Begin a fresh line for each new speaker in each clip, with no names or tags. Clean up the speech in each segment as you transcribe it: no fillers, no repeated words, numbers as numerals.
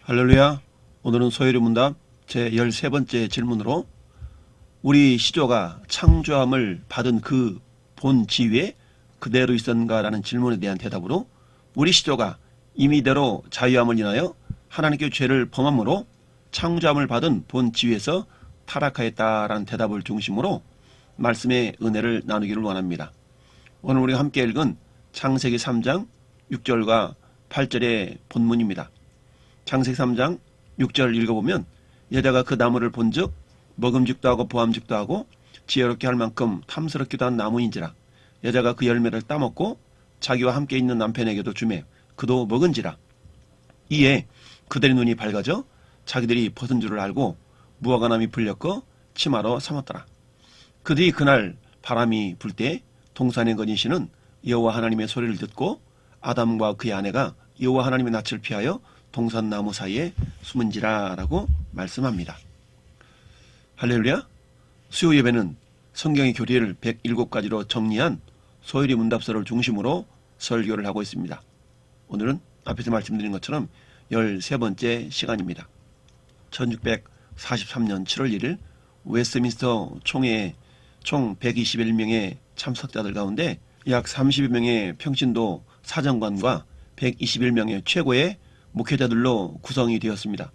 할렐루야. 오늘은 소요리 문답 제 13번째 질문으로 우리 시조가 창조함을 받은 그 본 지위에 그대로 있었는가라는 질문에 대한 대답으로 우리 시조가 임의대로 자유함을 인하여 하나님께 죄를 범함으로 창조함을 받은 본 지위에서 타락하였다라는 대답을 중심으로 말씀의 은혜를 나누기를 원합니다. 오늘 우리가 함께 읽은 창세기 3장 6절과 8절의 본문입니다. 창세기 3장 6절 읽어보면 여자가 그 나무를 본즉 먹음직도 하고 보암직도 하고 지혜롭게 할 만큼 탐스럽기도 한 나무인지라. 여자가 그 열매를 따먹고 자기와 함께 있는 남편에게도 주매 그도 먹은지라. 이에 그들의 눈이 밝아져 자기들이 벗은 줄을 알고 무화과나무이 불렸고 치마로 삼았더라. 그들이 그날 바람이 불 때 동산에 거진 씨는 여호와 하나님의 소리를 듣고 아담과 그의 아내가 여호와 하나님의 낯을 피하여 동산나무 사이에 숨은지라 라고 말씀합니다. 할렐루야. 수요 예배는 성경의 교리를 107가지로 정리한 소요리 문답서를 중심으로 설교를 하고 있습니다. 오늘은 앞에서 말씀드린 것처럼 13번째 시간입니다. 1643년 7월 1일 웨스트민스터 총회에 총 121명의 참석자들 가운데 약 30여 명의 평신도 사정관과 121명의 최고의 목회자들로 구성이 되었습니다.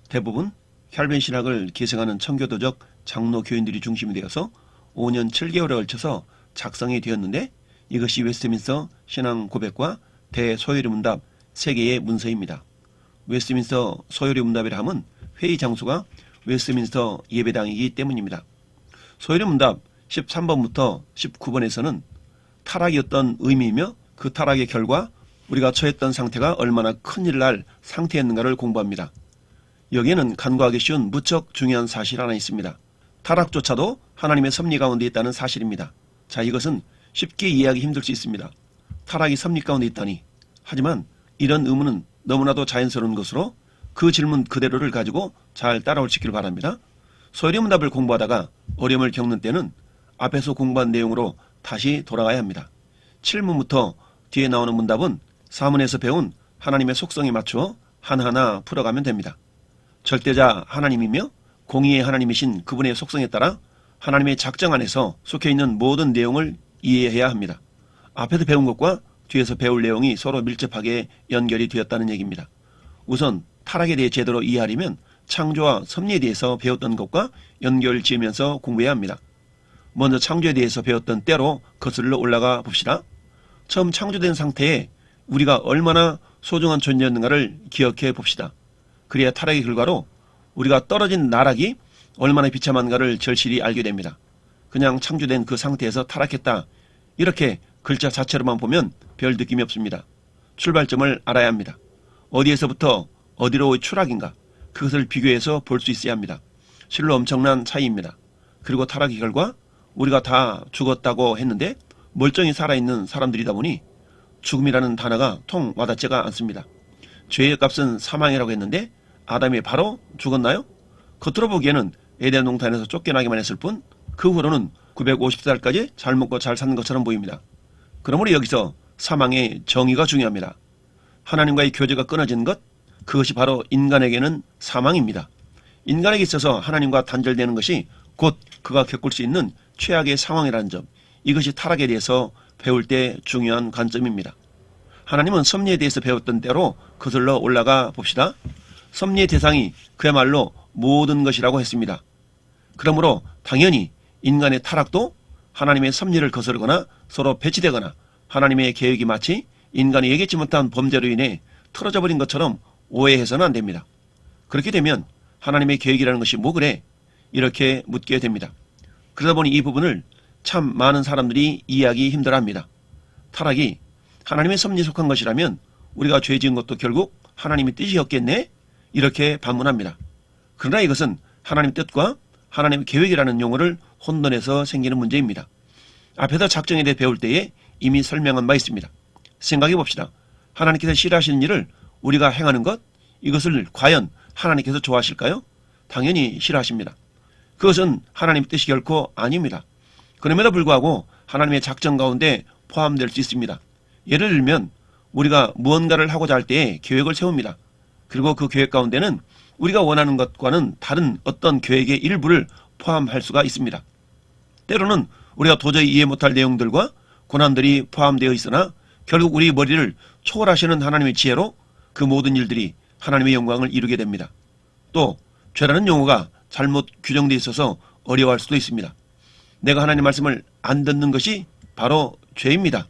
대부분 혈변 신학을 계승하는 청교도적 장로 교인들이 중심이 되어서 5년 7개월에 걸쳐서 작성이 되었는데 이것이 웨스트민스터 신앙 고백과 대소요리 문답 3개의 문서입니다. 웨스트민스터 소요리 문답이라 함은 회의 장소가 웨스트민스터 예배당이기 때문입니다. 소요리 문답 13번부터 19번에서는 타락이 어떤 의미이며 그 타락의 결과 우리가 처했던 상태가 얼마나 큰일 날 상태였는가를 공부합니다. 여기에는 간과하기 쉬운 무척 중요한 사실 하나 있습니다. 타락조차도 하나님의 섭리 가운데 있다는 사실입니다. 자, 이것은 쉽게 이해하기 힘들 수 있습니다. 타락이 섭리 가운데 있다니. 하지만 이런 의문은 너무나도 자연스러운 것으로 그 질문 그대로를 가지고 잘 따라오시길 바랍니다. 소요리 문답을 공부하다가 어려움을 겪는 때는 앞에서 공부한 내용으로 다시 돌아가야 합니다. 7문부터 뒤에 나오는 문답은 사문에서 배운 하나님의 속성에 맞추어 하나하나 풀어가면 됩니다. 절대자 하나님이며 공의의 하나님이신 그분의 속성에 따라 하나님의 작정 안에서 속해있는 모든 내용을 이해해야 합니다. 앞에서 배운 것과 뒤에서 배울 내용이 서로 밀접하게 연결이 되었다는 얘기입니다. 우선 타락에 대해 제대로 이해하려면 창조와 섭리에 대해서 배웠던 것과 연결 지으면서 공부해야 합니다. 먼저 창조에 대해서 배웠던 때로 거슬러 올라가 봅시다. 처음 창조된 상태에 우리가 얼마나 소중한 존재였는가를 기억해 봅시다. 그래야 타락의 결과로 우리가 떨어진 나락이 얼마나 비참한가를 절실히 알게 됩니다. 그냥 창조된 그 상태에서 타락했다. 이렇게 글자 자체로만 보면 별 느낌이 없습니다. 출발점을 알아야 합니다. 어디에서부터 어디로의 추락인가? 그것을 비교해서 볼 수 있어야 합니다. 실로 엄청난 차이입니다. 그리고 타락의 결과 우리가 다 죽었다고 했는데 멀쩡히 살아있는 사람들이다 보니 죽음이라는 단어가 통 와닿지가 않습니다. 죄의 값은 사망이라고 했는데 아담이 바로 죽었나요? 겉으로 보기에는 에덴 동산에서 쫓겨나기만 했을 뿐 그 후로는 950살까지 잘 먹고 잘 사는 것처럼 보입니다. 그러므로 여기서 사망의 정의가 중요합니다. 하나님과의 교제가 끊어진 것, 그것이 바로 인간에게는 사망입니다. 인간에게 있어서 하나님과 단절되는 것이 곧 그가 겪을 수 있는 최악의 상황이라는 점, 이것이 타락에 대해서 배울 때 중요한 관점입니다. 하나님은 섭리에 대해서 배웠던 대로 거슬러 올라가 봅시다. 섭리의 대상이 그야말로 모든 것이라고 했습니다. 그러므로 당연히 인간의 타락도 하나님의 섭리를 거스르거나 서로 배치되거나 하나님의 계획이 마치 인간이 예기치 못한 범죄로 인해 틀어져 버린 것처럼 오해해서는 안 됩니다. 그렇게 되면 하나님의 계획이라는 것이 뭐 그래? 이렇게 묻게 됩니다. 그러다 보니 이 부분을 참 많은 사람들이 이해하기 힘들어합니다. 타락이 하나님의 섭리에 속한 것이라면 우리가 죄 지은 것도 결국 하나님의 뜻이었겠네? 이렇게 반문합니다. 그러나 이것은 하나님의 뜻과 하나님의 계획이라는 용어를 혼돈해서 생기는 문제입니다. 앞에서 작정에 대해 배울 때에 이미 설명한 바 있습니다. 생각해 봅시다. 하나님께서 싫어하시는 일을 우리가 행하는 것, 이것을 과연 하나님께서 좋아하실까요? 당연히 싫어하십니다. 그것은 하나님의 뜻이 결코 아닙니다. 그럼에도 불구하고 하나님의 작정 가운데 포함될 수 있습니다. 예를 들면 우리가 무언가를 하고자 할 때에 계획을 세웁니다. 그리고 그 계획 가운데는 우리가 원하는 것과는 다른 어떤 계획의 일부를 포함할 수가 있습니다. 때로는 우리가 도저히 이해 못할 내용들과 고난들이 포함되어 있으나 결국 우리 머리를 초월하시는 하나님의 지혜로 그 모든 일들이 하나님의 영광을 이루게 됩니다. 또 죄라는 용어가 잘못 규정되어 있어서 어려워할 수도 있습니다. 내가 하나님 말씀을 안 듣는 것이 바로 죄입니다.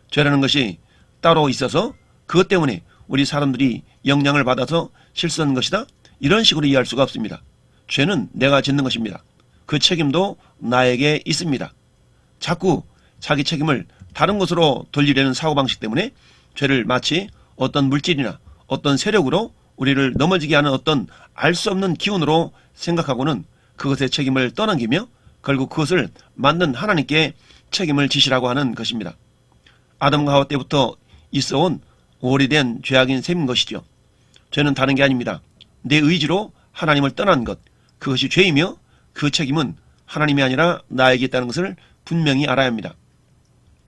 죄라는 것이 따로 있어서 그것 때문에 우리 사람들이 영향을 받아서 실수한 것이다, 이런 식으로 이해할 수가 없습니다. 죄는 내가 짓는 것입니다. 그 책임도 나에게 있습니다. 자꾸 자기 책임을 다른 것으로 돌리려는 사고방식 때문에 죄를 마치 어떤 물질이나 어떤 세력으로 우리를 넘어지게 하는 어떤 알 수 없는 기운으로 생각하고는 그것의 책임을 떠넘기며 결국 그것을 만든 하나님께 책임을 지시라고 하는 것입니다. 아담과 하와 때부터 있어온 오래된 죄악인 셈인 것이죠. 죄는 다른 게 아닙니다. 내 의지로 하나님을 떠난 것, 그것이 죄이며 그 책임은 하나님이 아니라 나에게 있다는 것을 분명히 알아야 합니다.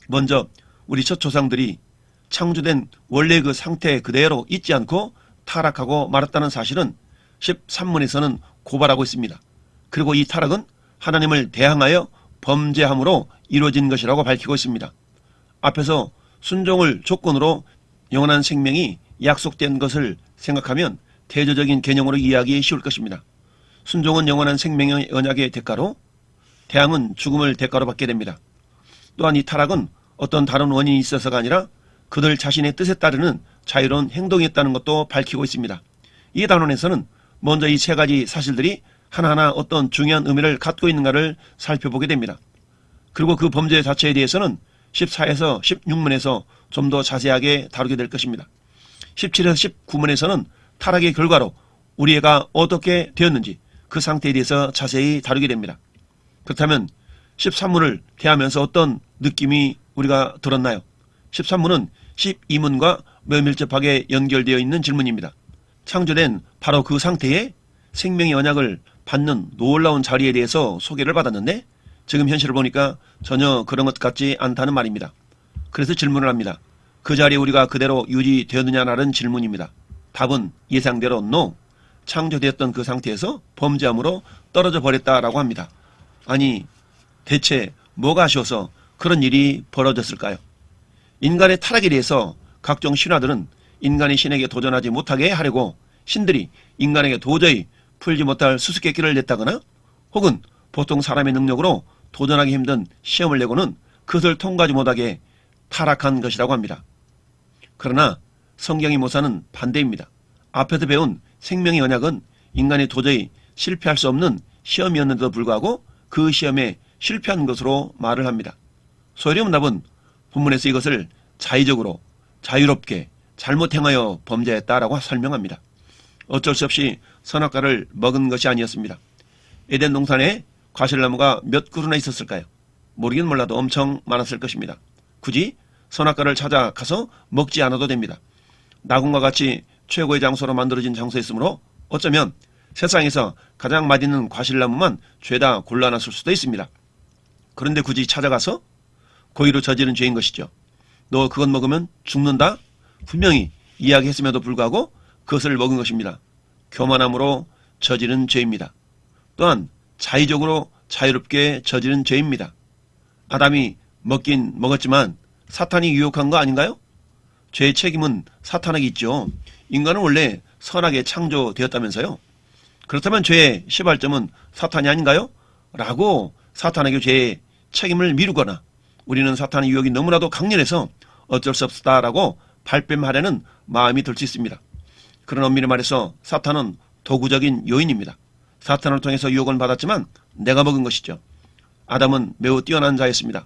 먼저 우리 첫 조상들이 창조된 원래 그 상태 그대로 있지 않고 타락하고 말았다는 사실은 13문에서는 고발하고 있습니다. 그리고 이 타락은 하나님을 대항하여 범죄함으로 이루어진 것이라고 밝히고 있습니다. 앞에서 순종을 조건으로 영원한 생명이 약속된 것을 생각하면 대조적인 개념으로 이해하기 쉬울 것입니다. 순종은 영원한 생명의 언약의 대가로, 대항은 죽음을 대가로 받게 됩니다. 또한 이 타락은 어떤 다른 원인이 있어서가 아니라 그들 자신의 뜻에 따르는 자유로운 행동이었다는 것도 밝히고 있습니다. 이 단원에서는 먼저 이 세 가지 사실들이 하나하나 어떤 중요한 의미를 갖고 있는가를 살펴보게 됩니다. 그리고 그 범죄 자체에 대해서는 14에서 16문에서 좀 더 자세하게 다루게 될 것입니다. 17에서 19문에서는 타락의 결과로 우리 애가 어떻게 되었는지 그 상태에 대해서 자세히 다루게 됩니다. 그렇다면 13문을 대하면서 어떤 느낌이 우리가 들었나요? 13문은 12문과 매우 밀접하게 연결되어 있는 질문입니다. 창조된 바로 그 상태에 생명의 언약을 받는 놀라운 자리에 대해서 소개를 받았는데 지금 현실을 보니까 전혀 그런 것 같지 않다는 말입니다. 그래서 질문을 합니다. 그 자리에 우리가 그대로 유지되었느냐라는 질문입니다. 답은 예상대로 NO. 창조되었던 그 상태에서 범죄함으로 떨어져 버렸다라고 합니다. 아니, 대체 뭐가 아쉬워서 그런 일이 벌어졌을까요? 인간의 타락에 대해서 각종 신화들은 인간이 신에게 도전하지 못하게 하려고 신들이 인간에게 도저히 풀지 못할 수수께끼를 냈다거나 혹은 보통 사람의 능력으로 도전하기 힘든 시험을 내고는 그것을 통과하지 못하게 타락한 것이라고 합니다. 그러나 성경의 모사는 반대입니다. 앞에서 배운 생명의 언약은 인간이 도저히 실패할 수 없는 시험이었는데도 불구하고 그 시험에 실패한 것으로 말을 합니다. 소리음답은 본문에서 이것을 자의적으로 자유롭게 잘못 행하여 범죄했다라고 설명합니다. 어쩔 수 없이 선악과를 먹은 것이 아니었습니다. 에덴 동산에 과실나무가 몇 그루나 있었을까요? 모르긴 몰라도 엄청 많았을 것입니다. 굳이 선악과를 찾아가서 먹지 않아도 됩니다. 낙원과 같이 최고의 장소로 만들어진 장소였으므로 어쩌면 세상에서 가장 맛있는 과실나무만 죄다 골라놨을 수도 있습니다. 그런데 굳이 찾아가서 고의로 저지른 죄인 것이죠. 너 그것 먹으면 죽는다? 분명히 이야기했음에도 불구하고 그것을 먹은 것입니다. 교만함으로 저지른 죄입니다. 또한 자의적으로 자유롭게 저지른 죄입니다. 아담이 먹긴 먹었지만 사탄이 유혹한 거 아닌가요? 죄의 책임은 사탄에게 있죠. 인간은 원래 선하게 창조되었다면서요. 그렇다면 죄의 시발점은 사탄이 아닌가요? 라고 사탄에게 죄의 책임을 미루거나 우리는 사탄의 유혹이 너무나도 강렬해서 어쩔 수 없다라고 발뺌하려는 마음이 들 수 있습니다. 그런 엄밀히 말해서 사탄은 도구적인 요인입니다. 사탄을 통해서 유혹을 받았지만 내가 먹은 것이죠. 아담은 매우 뛰어난 자였습니다.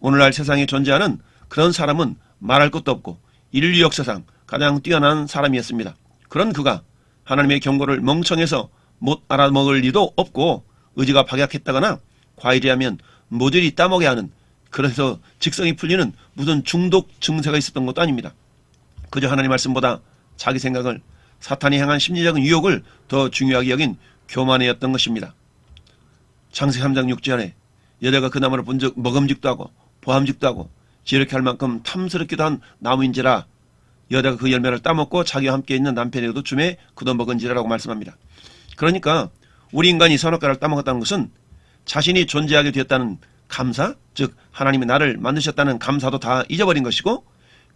오늘날 세상에 존재하는 그런 사람은 말할 것도 없고 인류 역사상 가장 뛰어난 사람이었습니다. 그런 그가 하나님의 경고를 멍청해서 못 알아먹을 리도 없고 의지가 박약했다거나 과일이라면 모조리 따먹게 하는, 그래서 직성이 풀리는 무슨 중독 증세가 있었던 것도 아닙니다. 그저 하나님 말씀보다 자기 생각을, 사탄이 향한 심리적인 유혹을 더 중요하게 여긴 교만이었던 것입니다. 창세기 3장 6절에 여자가 그 나무를 본즉 먹음직도 하고 보함직도 하고 지혜롭게 할 만큼 탐스럽기도 한 나무인지라 여자가 그 열매를 따먹고 자기와 함께 있는 남편에게도 주매 그도 먹은지라고 말씀합니다. 그러니까 우리 인간이 선악과를 따먹었다는 것은 자신이 존재하게 되었다는 감사, 즉 하나님이 나를 만드셨다는 감사도 다 잊어버린 것이고,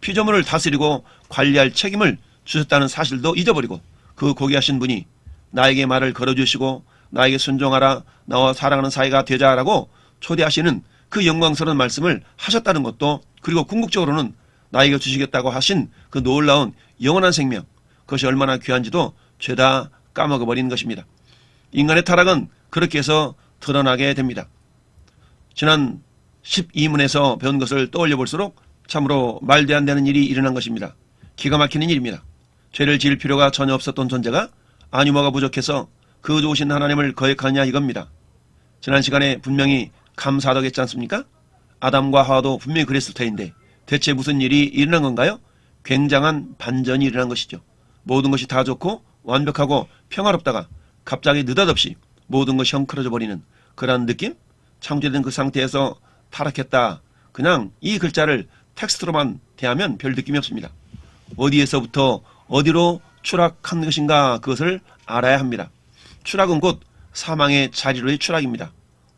피조물을 다스리고 관리할 책임을 주셨다는 사실도 잊어버리고, 그 고귀하신 분이 나에게 말을 걸어주시고 나에게 순종하라, 나와 사랑하는 사이가 되자라고 초대하시는 그 영광스러운 말씀을 하셨다는 것도, 그리고 궁극적으로는 나에게 주시겠다고 하신 그 놀라운 영원한 생명, 그것이 얼마나 귀한지도 죄다 까먹어버리는 것입니다. 인간의 타락은 그렇게 해서 드러나게 됩니다. 지난 12문에서 배운 것을 떠올려 볼수록 참으로 말도 안 되는 일이 일어난 것입니다. 기가 막히는 일입니다. 죄를 지을 필요가 전혀 없었던 존재가 아니 뭐가 부족해서 그 좋으신 하나님을 거역하느냐 이겁니다. 지난 시간에 분명히 감사하다고 했지 않습니까? 아담과 하와도 분명히 그랬을 터인데 대체 무슨 일이 일어난 건가요? 굉장한 반전이 일어난 것이죠. 모든 것이 다 좋고 완벽하고 평화롭다가 갑자기 느닷없이 모든 것이 엉클어져 버리는 그런 느낌? 창조된 그 상태에서 타락했다. 그냥 이 글자를 텍스트로만 대하면 별 느낌이 없습니다. 어디에서부터 어디로 추락한 것인가, 그것을 알아야 합니다. 추락은 곧 사망의 자리로의 추락입니다.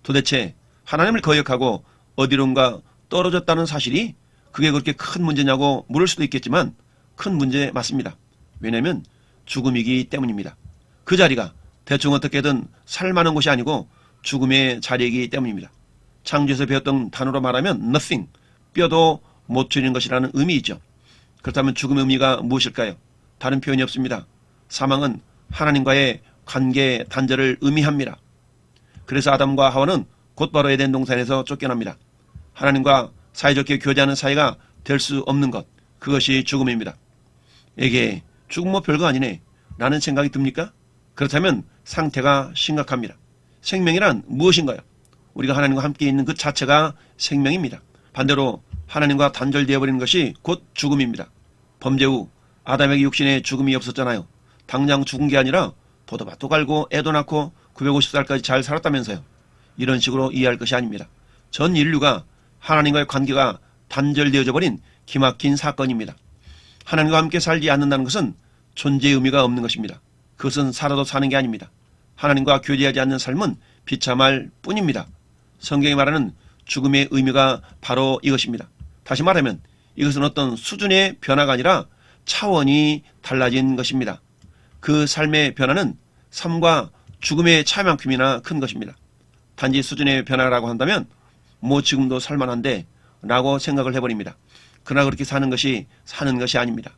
도대체 하나님을 거역하고 어디론가 떨어졌다는 사실이 그게 그렇게 큰 문제냐고 물을 수도 있겠지만 큰 문제 맞습니다. 왜냐하면 죽음이기 때문입니다. 그 자리가 대충 어떻게든 살만한 곳이 아니고 죽음의 자리이기 때문입니다. 창조에서 배웠던 단어로 말하면 nothing, 뼈도 못 추리는 것이라는 의미이죠. 그렇다면 죽음의 의미가 무엇일까요? 다른 표현이 없습니다. 사망은 하나님과의 관계 단절을 의미합니다. 그래서 아담과 하와는 곧바로 에덴 동산에서 쫓겨납니다. 하나님과 사이좋게 교제하는 사이가 될 수 없는 것, 그것이 죽음입니다. 에게 죽음 뭐 별거 아니네 라는 생각이 듭니까? 그렇다면 상태가 심각합니다. 생명이란 무엇인가요? 우리가 하나님과 함께 있는 그 자체가 생명입니다. 반대로 하나님과 단절되어 버리는 것이 곧 죽음입니다. 범죄 후 아담에게 육신에 죽음이 없었잖아요. 당장 죽은 게 아니라 포도밭도 갈고 애도 낳고 950살까지 잘 살았다면서요. 이런 식으로 이해할 것이 아닙니다. 전 인류가 하나님과의 관계가 단절되어져 버린 기막힌 사건입니다. 하나님과 함께 살지 않는다는 것은 존재의 의미가 없는 것입니다. 그것은 살아도 사는 게 아닙니다. 하나님과 교제하지 않는 삶은 비참할 뿐입니다. 성경이 말하는 죽음의 의미가 바로 이것입니다. 다시 말하면 이것은 어떤 수준의 변화가 아니라 차원이 달라진 것입니다. 그 삶의 변화는 삶과 죽음의 차이만큼이나 큰 것입니다. 단지 수준의 변화라고 한다면 뭐 지금도 살만한데 라고 생각을 해버립니다. 그러나 그렇게 사는 것이 아닙니다.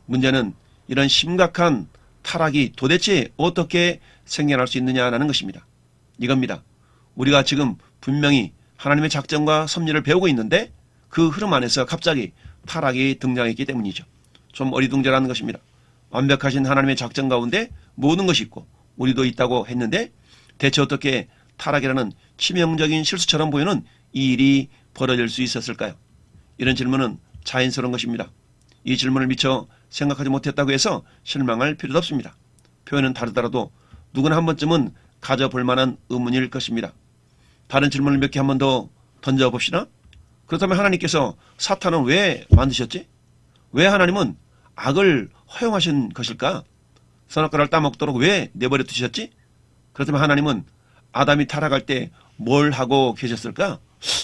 문제는 이런 심각한 타락이 도대체 어떻게 생겨날 수 있느냐라는 것입니다. 이겁니다. 우리가 지금 분명히 하나님의 작정과 섭리를 배우고 있는데 그 흐름 안에서 갑자기 타락이 등장했기 때문이죠. 좀 어리둥절한 것입니다. 완벽하신 하나님의 작정 가운데 모든 것이 있고 우리도 있다고 했는데 대체 어떻게 타락이라는 치명적인 실수처럼 보이는 이 일이 벌어질 수 있었을까요? 이런 질문은 자연스러운 것입니다. 이 질문을 미처 생각하지 못했다고 해서 실망할 필요도 없습니다. 표현은 다르더라도 누구나 한 번쯤은 가져볼 만한 의문일 것입니다. 다른 질문을 몇 개 한 번 더 던져봅시다. 그렇다면 하나님께서 사탄은 왜 만드셨지? 왜 하나님은 악을 허용하신 것일까? 선악과를 따먹도록 왜 내버려 두셨지? 그렇다면 하나님은 아담이 타락할 때 뭘 하고 계셨을까?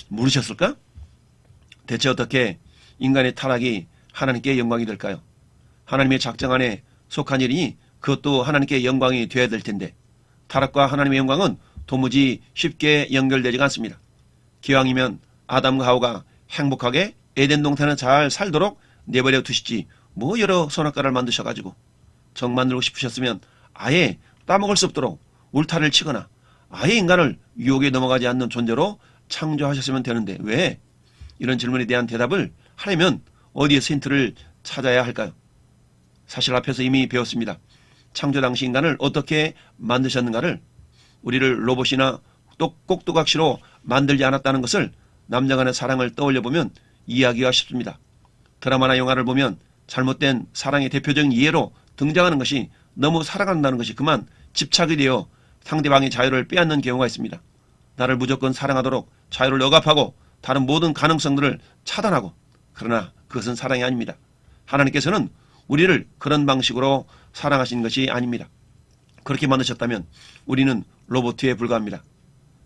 물으셨을까? 대체 어떻게 인간의 타락이 하나님께 영광이 될까요? 하나님의 작정 안에 속한 일이니 그것도 하나님께 영광이 되어야 될 텐데 타락과 하나님의 영광은 도무지 쉽게 연결되지가 않습니다. 기왕이면 아담과 하와가 행복하게 에덴 동산을 잘 살도록 내버려 두시지 뭐 여러 선악과를 만드셔가지고 정 만들고 싶으셨으면 아예 따먹을 수 없도록 울타리를 치거나 아예 인간을 유혹에 넘어가지 않는 존재로 창조하셨으면 되는데 왜? 이런 질문에 대한 대답을 하려면 어디에서 힌트를 찾아야 할까요? 사실 앞에서 이미 배웠습니다. 창조 당시 인간을 어떻게 만드셨는가를 우리를 로봇이나 꼭두각시로 만들지 않았다는 것을 남녀 간의 사랑을 떠올려보면 이해하기가 쉽습니다. 드라마나 영화를 보면 잘못된 사랑의 대표적인 예로 등장하는 것이 너무 사랑한다는 것이 그만 집착이 되어 상대방의 자유를 빼앗는 경우가 있습니다. 나를 무조건 사랑하도록 자유를 억압하고 다른 모든 가능성들을 차단하고 그러나 그것은 사랑이 아닙니다. 하나님께서는 우리를 그런 방식으로 사랑하신 것이 아닙니다. 그렇게 만드셨다면 우리는 로봇에 불과합니다.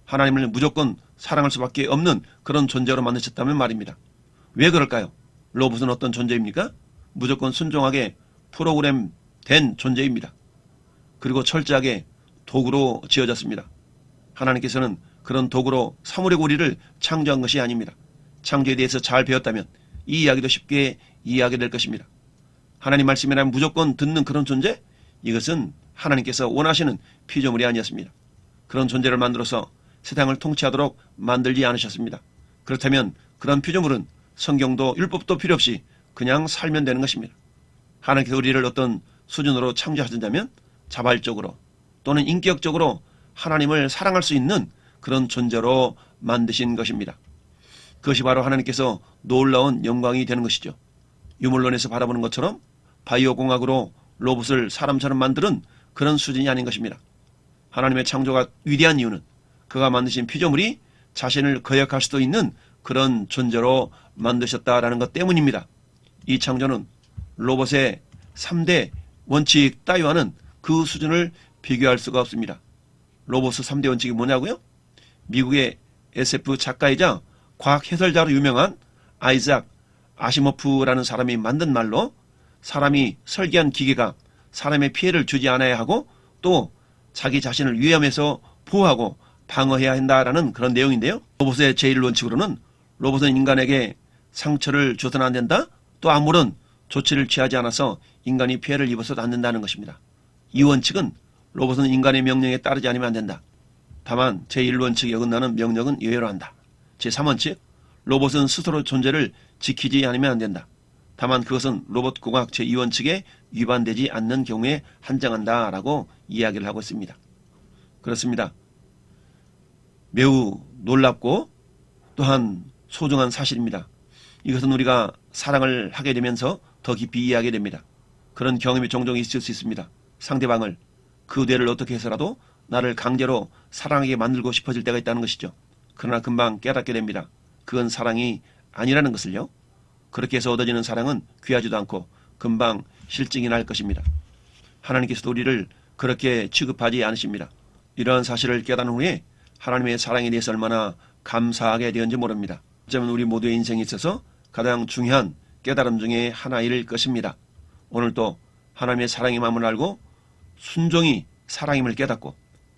하나님을 무조건 사랑할 수밖에 없는 그런 존재로 만드셨다면 말입니다. 왜 그럴까요? 로봇은 어떤 존재입니까? 무조건 순종하게 프로그램된 존재입니다. 그리고 철저하게 도구로 지어졌습니다. 하나님께서는 그런 도구로 사물의 우리를 창조한 것이 아닙니다. 창조에 대해서 잘 배웠다면 이 이야기도 쉽게 이해하게 될 것입니다. 하나님 말씀이라면 무조건 듣는 그런 존재? 이것은 하나님께서 원하시는 피조물이 아니었습니다. 그런 존재를 만들어서 세상을 통치하도록 만들지 않으셨습니다. 그렇다면 그런 피조물은 성경도 율법도 필요 없이 그냥 살면 되는 것입니다. 하나님께서 우리를 어떤 수준으로 창조하신다면 자발적으로 또는 인격적으로 하나님을 사랑할 수 있는 그런 존재로 만드신 것입니다. 그것이 바로 하나님께서 놀라운 영광이 되는 것이죠. 유물론에서 바라보는 것처럼 바이오 공학으로 로봇을 사람처럼 만드는 그런 수준이 아닌 것입니다. 하나님의 창조가 위대한 이유는 그가 만드신 피조물이 자신을 거역할 수도 있는 그런 존재로 만드셨다라는 것 때문입니다. 이 창조는 로봇의 3대 원칙 따위와는 그 수준을 비교할 수가 없습니다. 로봇의 3대 원칙이 뭐냐고요? 미국의 SF 작가이자 과학 해설자로 유명한 아이작 아시모프라는 사람이 만든 말로 사람이 설계한 기계가 사람의 피해를 주지 않아야 하고 또 자기 자신을 위험에서 보호하고 방어해야 한다라는 그런 내용인데요. 로봇의 제1원칙으로는 로봇은 인간에게 상처를 줘서는 안 된다. 또 아무런 조치를 취하지 않아서 인간이 피해를 입어서도 안 된다는 것입니다. 이 원칙은 로봇은 인간의 명령에 따르지 않으면 안 된다. 다만 제1원칙에 어긋나는 명령은 예외로 한다. 제3원칙, 로봇은 스스로 존재를 지키지 않으면 안 된다. 다만 그것은 로봇 공학 제2원칙에 위반되지 않는 경우에 한정한다라고 이야기를 하고 있습니다. 그렇습니다. 매우 놀랍고 또한 소중한 사실입니다. 이것은 우리가 사랑을 하게 되면서 더 깊이 이해하게 됩니다. 그런 경험이 종종 있을 수 있습니다. 상대방을 그 죄를 어떻게 해서라도 나를 강제로 사랑하게 만들고 싶어질 때가 있다는 것이죠. 그러나 금방 깨닫게 됩니다. 그건 사랑이 아니라는 것을요. 그렇게 해서 얻어지는 사랑은 귀하지도 않고 금방 실증이 날 것입니다. 하나님께서도 우리를 그렇게 취급하지 않으십니다. 이러한 사실을 깨달은 후에 하나님의 사랑에 대해서 얼마나 감사하게 되었는지 모릅니다. 어쩌면 우리 모두의 인생에 있어서 가장 중요한 깨달음 중에 하나일 것입니다. 오늘도 하나님의 사랑의 마음을 알고 순종이 사랑임을 깨닫고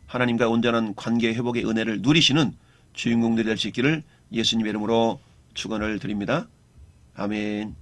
하나님과 온전한 관계 회복의 은혜를 누리시는 주인공들이 될 수 있기를 예수님의 이름으로 축원을 드립니다. 아멘.